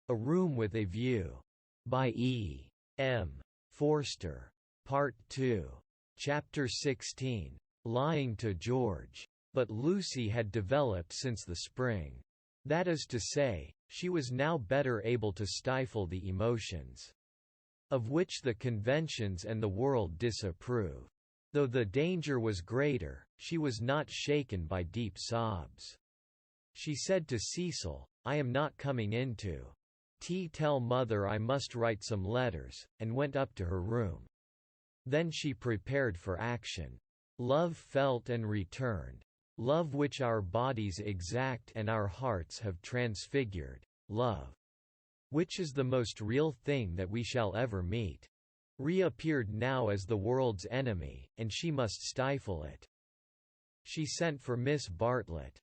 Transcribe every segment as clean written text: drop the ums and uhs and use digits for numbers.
A Room with a View. By E. M. Forster. Part 2. Chapter 16. Lying to George. But Lucy had developed since the spring. That is to say, she was now better able to stifle the emotions of which the conventions and the world disapprove. Though the danger was greater, she was not shaken by deep sobs. She said to Cecil, "I am not coming in to tell mother I must write some letters," and went up to her room. Then she prepared for action. Love felt and returned. Love which our bodies exact and our hearts have transfigured. Love which is the most real thing that we shall ever meet, reappeared now as the world's enemy, and she must stifle it. She sent for Miss Bartlett.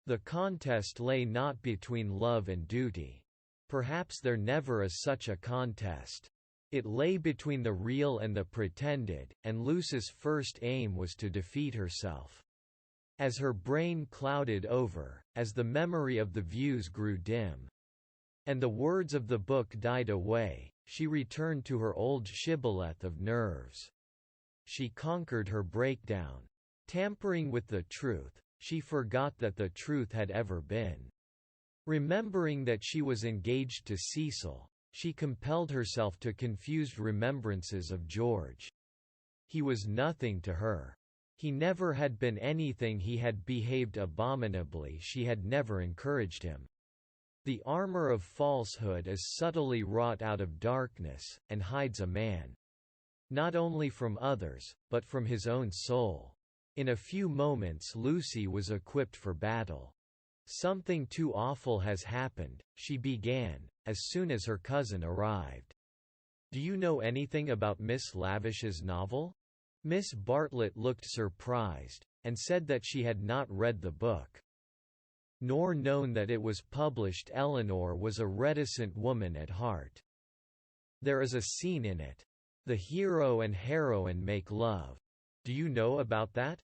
The contest lay not between love and duty. Perhaps there never is such a contest. It lay between the real and the pretended, and Lucy's first aim was to defeat herself. As her brain clouded over, as the memory of the views grew dim, and the words of the book died away, she returned to her old shibboleth of nerves. She conquered her breakdown. Tampering with the truth, she forgot that the truth had ever been. Remembering that she was engaged to Cecil, she compelled herself to confused remembrances of George. He was nothing to her. He never had been anything. He had behaved abominably. She had never encouraged him. The armor of falsehood is subtly wrought out of darkness, and hides a man not only from others, but from his own soul. In a few moments Lucy was equipped for battle. "Something too awful has happened," she began, as soon as her cousin arrived. "Do you know anything about Miss Lavish's novel?" Miss Bartlett looked surprised, and said that she had not read the book, nor known that it was published. Eleanor was a reticent woman at heart. "There is a scene in it. The hero and heroine make love. Do you know about that,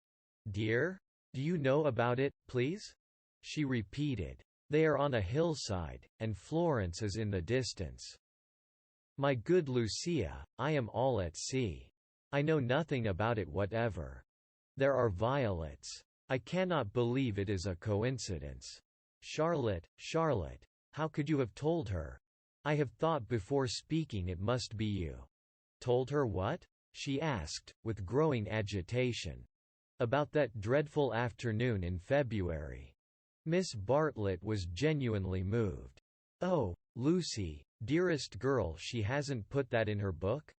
dear? Do you know about it, please?" she repeated. "They are on a hillside, and Florence is in the distance." "My good Lucia, I am all at sea. I know nothing about it whatever. There are violets. I cannot believe it is a coincidence. Charlotte, Charlotte, how could you have told her? I have thought before speaking it must be you." "Told her what?" she asked, with growing agitation. "About that dreadful afternoon in February." Miss Bartlett was genuinely moved. "Oh, Lucy, dearest girl, she hasn't put that in her book?"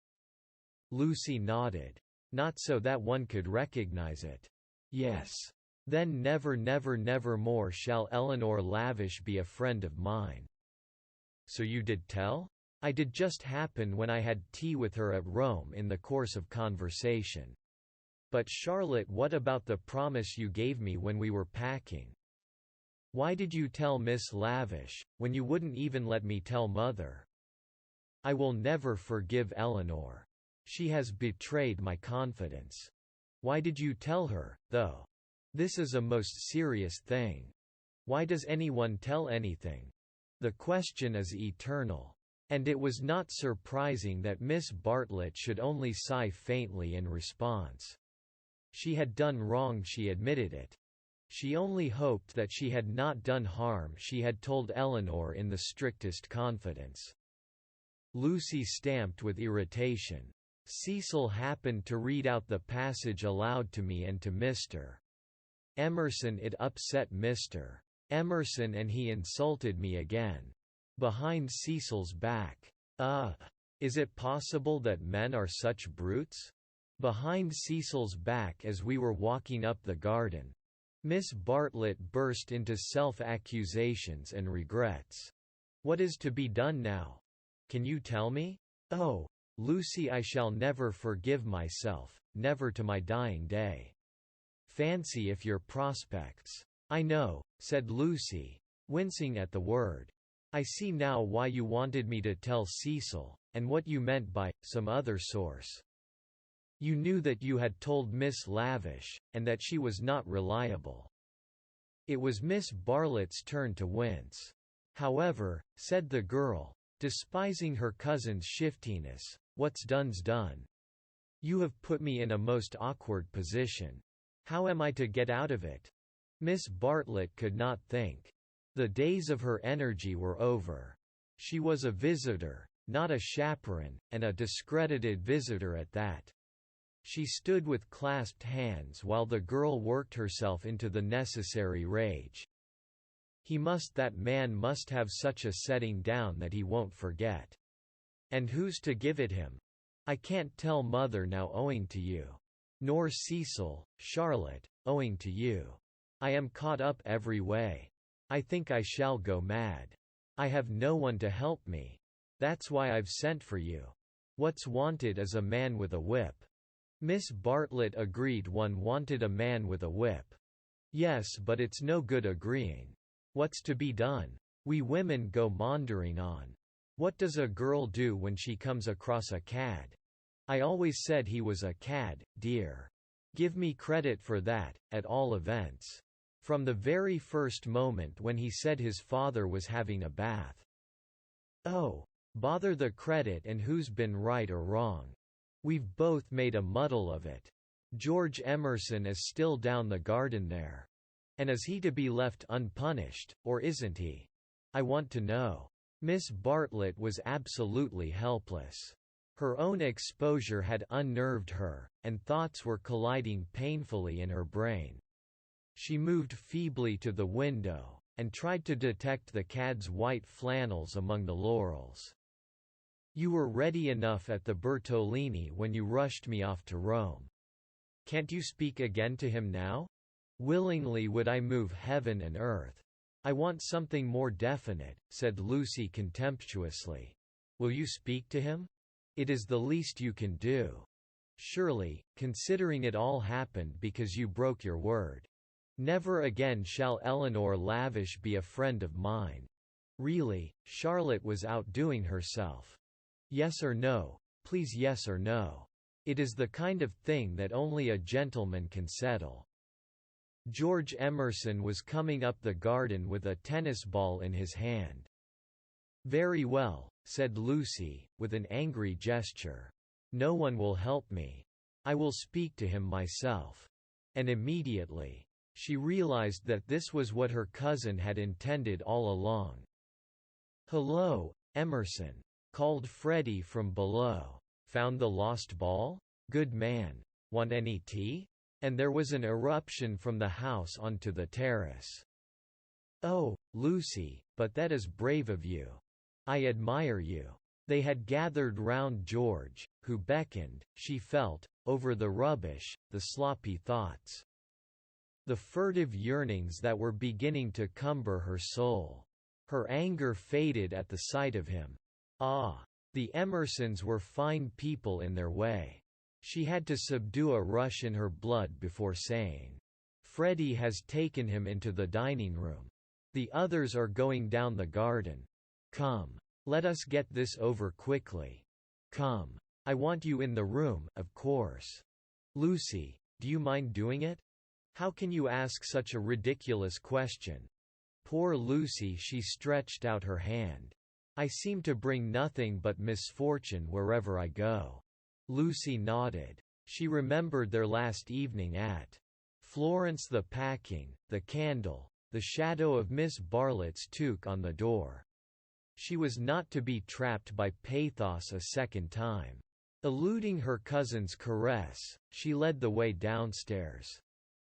Lucy nodded. "Not so that one could recognize it." "Yes. Then never never never more shall Eleanor Lavish be a friend of mine." "So you did tell?" "I did just happen when I had tea with her at Rome in the course of conversation." "But Charlotte, what about the promise you gave me when we were packing? Why did you tell Miss Lavish, when you wouldn't even let me tell Mother?" "I will never forgive Eleanor. She has betrayed my confidence." "Why did you tell her, though? This is a most serious thing. Why does anyone tell anything? The question is eternal." And it was not surprising that Miss Bartlett should only sigh faintly in response. She had done wrong, she admitted it. She only hoped that she had not done harm. She had told Eleanor in the strictest confidence. Lucy stamped with irritation. "Cecil happened to read out the passage aloud to me and to Mr. Emerson. It upset Mr. Emerson and he insulted me again. Behind Cecil's back. Is it possible that men are such brutes? Behind Cecil's back as we were walking up the garden." Miss Bartlett burst into self-accusations and regrets. "What is to be done now? Can you tell me?" "Oh, Lucy, I shall never forgive myself, never to my dying day. Fancy if your prospects—" "I know," said Lucy, wincing at the word. "I see now why you wanted me to tell Cecil, and what you meant by some other source. You knew that you had told Miss Lavish, and that she was not reliable." It was Miss Bartlett's turn to wince. "However," said the girl, despising her cousin's shiftiness, "what's done's done. You have put me in a most awkward position. How am I to get out of it?" Miss Bartlett could not think. The days of her energy were over. She was a visitor, not a chaperone, and a discredited visitor at that. She stood with clasped hands while the girl worked herself into the necessary rage. That man must have such a setting down that he won't forget. And who's to give it him? I can't tell mother now owing to you. Nor Cecil, Charlotte, owing to you. I am caught up every way. I think I shall go mad. I have no one to help me. That's why I've sent for you. What's wanted is a man with a whip." Miss Bartlett agreed one wanted a man with a whip. "Yes, but it's no good agreeing. What's to be done? We women go maundering on. What does a girl do when she comes across a cad? I always said he was a cad, dear. Give me credit for that, at all events. From the very first moment when he said his father was having a bath." "Oh, bother the credit and who's been right or wrong. We've both made a muddle of it. George Emerson is still down the garden there. And is he to be left unpunished, or isn't he? I want to know." Miss Bartlett was absolutely helpless. Her own exposure had unnerved her, and thoughts were colliding painfully in her brain. She moved feebly to the window, and tried to detect the cad's white flannels among the laurels. "You were ready enough at the Bertolini when you rushed me off to Rome. Can't you speak again to him now? Willingly would I move heaven and earth. I want something more definite," said Lucy contemptuously. "Will you speak to him? It is the least you can do. Surely, considering it all happened because you broke your word. Never again shall Eleanor Lavish be a friend of mine." Really, Charlotte was outdoing herself. "Yes or no, please, yes or no. It is the kind of thing that only a gentleman can settle." George Emerson was coming up the garden with a tennis ball in his hand. "Very well," said Lucy, with an angry gesture. "No one will help me. I will speak to him myself." And immediately, she realized that this was what her cousin had intended all along. "Hello, Emerson," called Freddie from below. "Found the lost ball? Good man. Want any tea?" And there was an eruption from the house onto the terrace. "Oh, Lucy, but that is brave of you. I admire you." They had gathered round George, who beckoned, she felt, over the rubbish, the sloppy thoughts. The furtive yearnings that were beginning to cumber her soul. Her anger faded at the sight of him. The Emersons were fine people in their way. She had to subdue a rush in her blood before saying, "Freddie has taken him into the dining room. The others are going down the garden. Come. Let us get this over quickly. Come. I want you in the room, of course. Lucy, do you mind doing it? How can you ask such a ridiculous question?" Poor Lucy, she stretched out her hand. "I seem to bring nothing but misfortune wherever I go." Lucy nodded. She remembered their last evening at Florence, the packing, the candle, the shadow of Miss Bartlett's toque on the door. She was not to be trapped by pathos a second time. Eluding her cousin's caress, she led the way downstairs.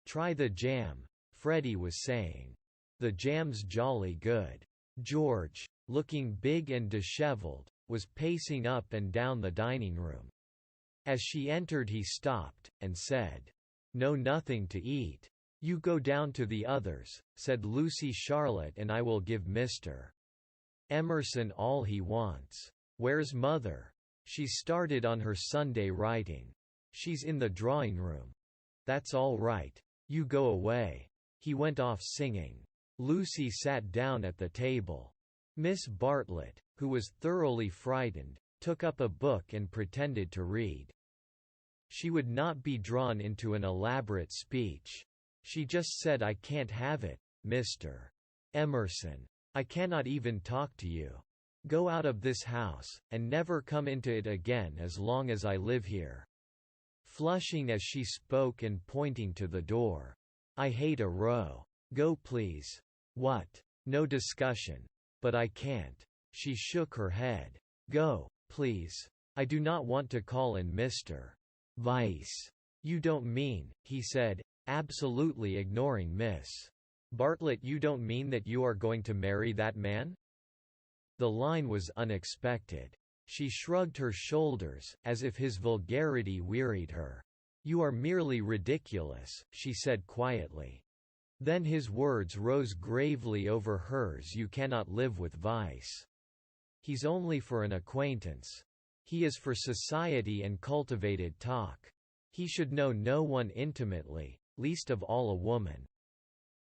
"Try the jam," Freddie was saying. "The jam's jolly good." George, looking big and disheveled, was pacing up and down the dining room. As she entered he stopped, and said, "No, nothing to eat. You go down to the others," said Lucy. "Charlotte and I will give Mr. Emerson all he wants. Where's mother?" "She started on her Sunday writing. She's in the drawing room." "That's all right. You go away." He went off singing. Lucy sat down at the table. Miss Bartlett, who was thoroughly frightened, took up a book and pretended to read. She would not be drawn into an elaborate speech. She just said, "I can't have it, Mr. Emerson. I cannot even talk to you. Go out of this house, and never come into it again as long as I live here." Flushing as she spoke and pointing to the door. "I hate a row. Go please." "What? No discussion." "But I can't." She shook her head. "Go, please. I do not want to call in Mr. Weiss." "You don't mean," he said, absolutely ignoring Miss Bartlett, "you don't mean that you are going to marry that man?" The line was unexpected. She shrugged her shoulders, as if his vulgarity wearied her. "You are merely ridiculous," she said quietly. Then his words rose gravely over hers. "You cannot live with Weiss. He's only for an acquaintance. He is for society and cultivated talk. He should know no one intimately, least of all a woman."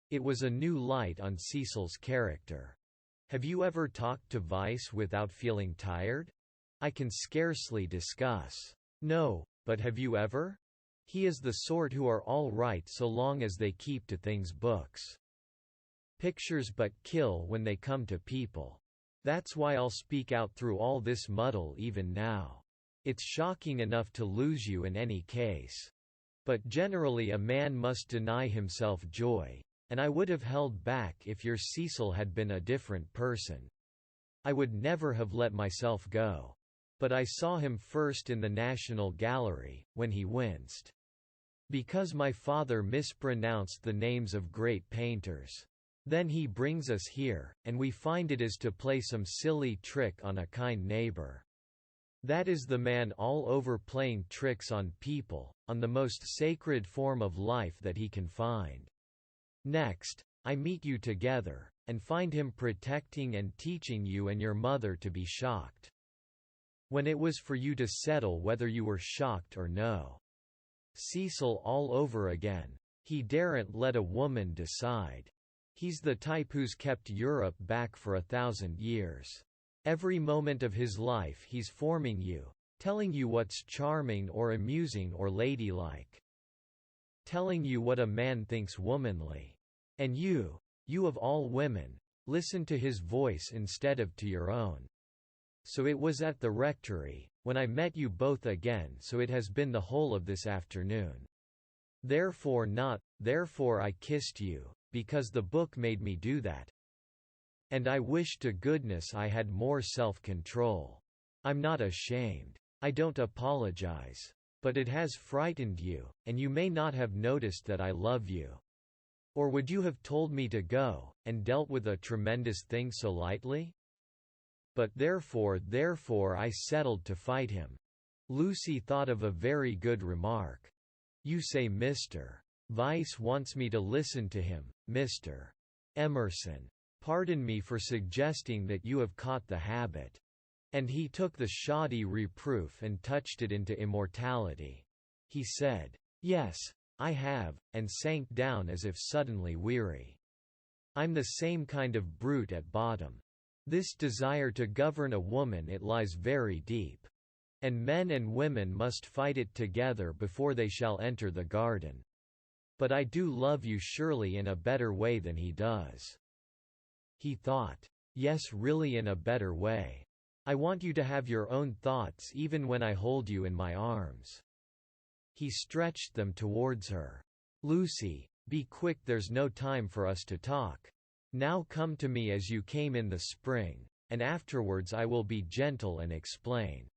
It was a new light on Cecil's character. "Have you ever talked to Weiss without feeling tired?" "I can scarcely discuss." "No, but have you ever?" "He is the sort who are all right so long as they keep to things books. Pictures but kill when they come to people. That's why I'll speak out through all this muddle even now. It's shocking enough to lose you in any case. But generally a man must deny himself joy. And I would have held back if your Cecil had been a different person. I would never have let myself go. But I saw him first in the National Gallery, when he winced. Because my father mispronounced the names of great painters. Then he brings us here, and we find it is to play some silly trick on a kind neighbor. That is the man all over playing tricks on people, on the most sacred form of life that he can find. Next, I meet you together, and find him protecting and teaching you and your mother to be shocked. When it was for you to settle whether you were shocked or no. Cecil all over again. He daren't let a woman decide. He's the type who's kept Europe back for 1,000 years. Every moment of his life he's forming you, telling you what's charming or amusing or ladylike. Telling you what a man thinks womanly. And you of all women, listen to his voice instead of to your own. So it was at the rectory, when I met you both again, so it has been the whole of this afternoon. Therefore I kissed you, because the book made me do that. And I wish to goodness I had more self-control. I'm not ashamed. I don't apologize. But it has frightened you, and you may not have noticed that I love you. Or would you have told me to go, and dealt with a tremendous thing so lightly? But therefore I settled to fight him." Lucy thought of a very good remark. "You say Mr. Weiss wants me to listen to him, Mr. Emerson. Pardon me for suggesting that you have caught the habit." And he took the shoddy reproof and touched it into immortality. He said, "Yes, I have," and sank down as if suddenly weary. "I'm the same kind of brute at bottom. This desire to govern a woman, it lies very deep. And men and women must fight it together before they shall enter the garden. But I do love you surely in a better way than he does." He thought. Yes, really in a better way. I want you to have your own thoughts even when I hold you in my arms. He stretched them towards her. "Lucy, be quick, there's no time for us to talk. Now come to me as you came in the spring, and afterwards I will be gentle and explain.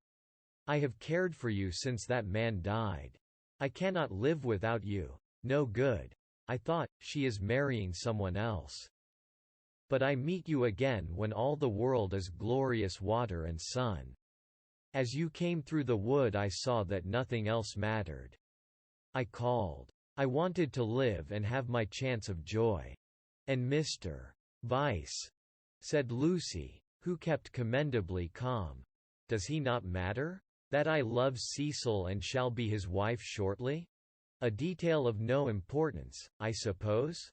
I have cared for you since that man died. I cannot live without you. No good. I thought, she is marrying someone else. But I meet you again when all the world is glorious water and sun. As you came through the wood I saw that nothing else mattered. I called. I wanted to live and have my chance of joy. And Mr. Weiss," said Lucy, who kept commendably calm. "Does he not matter? That I love Cecil and shall be his wife shortly? A detail of no importance, I suppose?"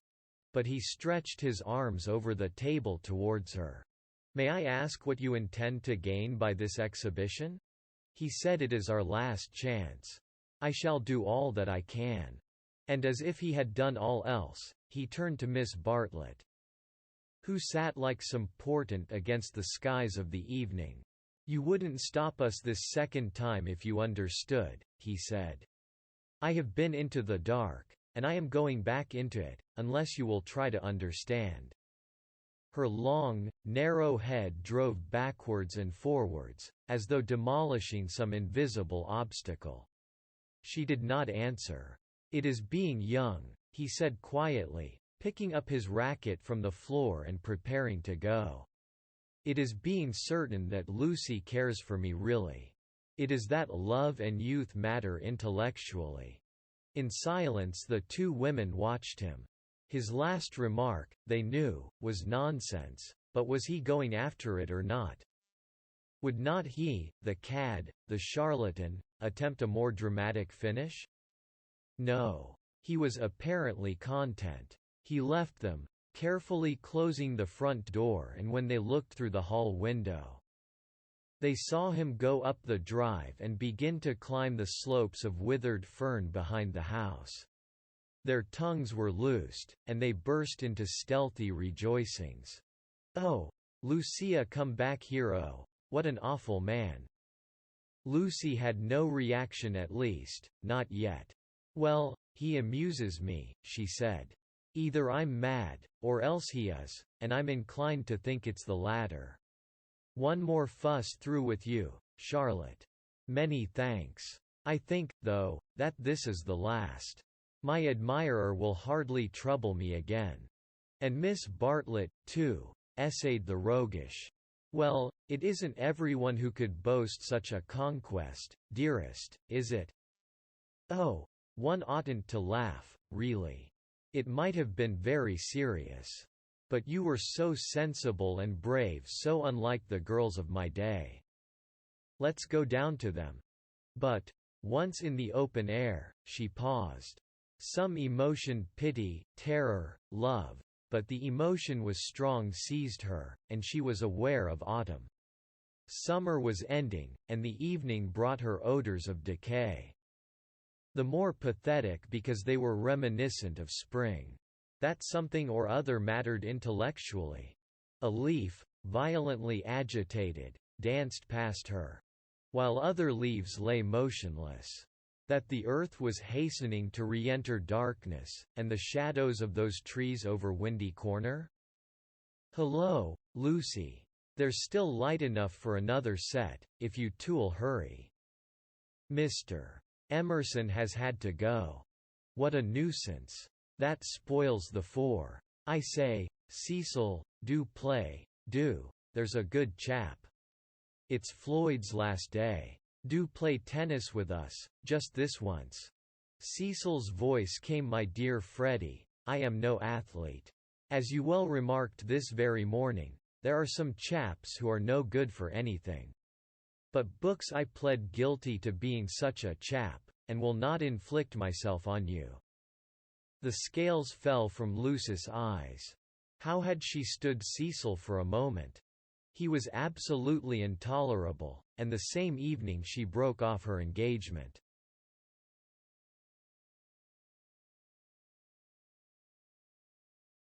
But he stretched his arms over the table towards her. "May I ask what you intend to gain by this exhibition?" He said, "It is our last chance. I shall do all that I can." And as if he had done all else, he turned to Miss Bartlett. who sat like some portent against the skies of the evening. "You wouldn't stop us this second time if you understood," he said. "I have been into the dark, and I am going back into it, unless you will try to understand." Her long, narrow head drove backwards and forwards, as though demolishing some invisible obstacle. She did not answer. "It is being young," he said quietly, picking up his racket from the floor and preparing to go. "It is being certain that Lucy cares for me really. It is that love and youth matter intellectually." In silence the two women watched him. His last remark, they knew, was nonsense, but was he going after it or not? Would not he, the cad, the charlatan, attempt a more dramatic finish? No. He was apparently content. He left them, carefully closing the front door, and when they looked through the hall window, they saw him go up the drive and begin to climb the slopes of withered fern behind the house. Their tongues were loosed, and they burst into stealthy rejoicings. "Oh, Lucia, come back here! Oh, what an awful man!" Lucy had no reaction, at least, not yet. "Well, he amuses me," she said. "Either I'm mad, or else he is, and I'm inclined to think it's the latter. One more fuss through with you, Charlotte. Many thanks. I think, though, that this is the last. My admirer will hardly trouble me again. And Miss Bartlett, too," essayed the roguish. "Well, it isn't everyone who could boast such a conquest, dearest, is it? Oh, one oughtn't to laugh, really. It might have been very serious. But you were so sensible and brave, so unlike the girls of my day. Let's go down to them." But, once in the open air, she paused. Some emotion, pity, terror, love, but the emotion was strong, seized her, and she was aware of autumn. Summer was ending, and the evening brought her odors of decay. The more pathetic because they were reminiscent of spring. That something or other mattered intellectually. A leaf, violently agitated, danced past her, while other leaves lay motionless. That the earth was hastening to re-enter darkness, and the shadows of those trees over Windy Corner? "Hello, Lucy. There's still light enough for another set, if you two'll hurry. Mr. Emerson has had to go. What a nuisance. That spoils the four. I say, Cecil, do play, do, there's a good chap. It's Floyd's last day. Do play tennis with us, just this once." Cecil's voice came. "My dear Freddie, I am no athlete. As you well remarked this very morning, there are some chaps who are no good for anything. But books, I pled guilty to being such a chap, and will not inflict myself on you." The scales fell from Lucy's eyes. How had she stood Cecil for a moment? He was absolutely intolerable, and the same evening she broke off her engagement.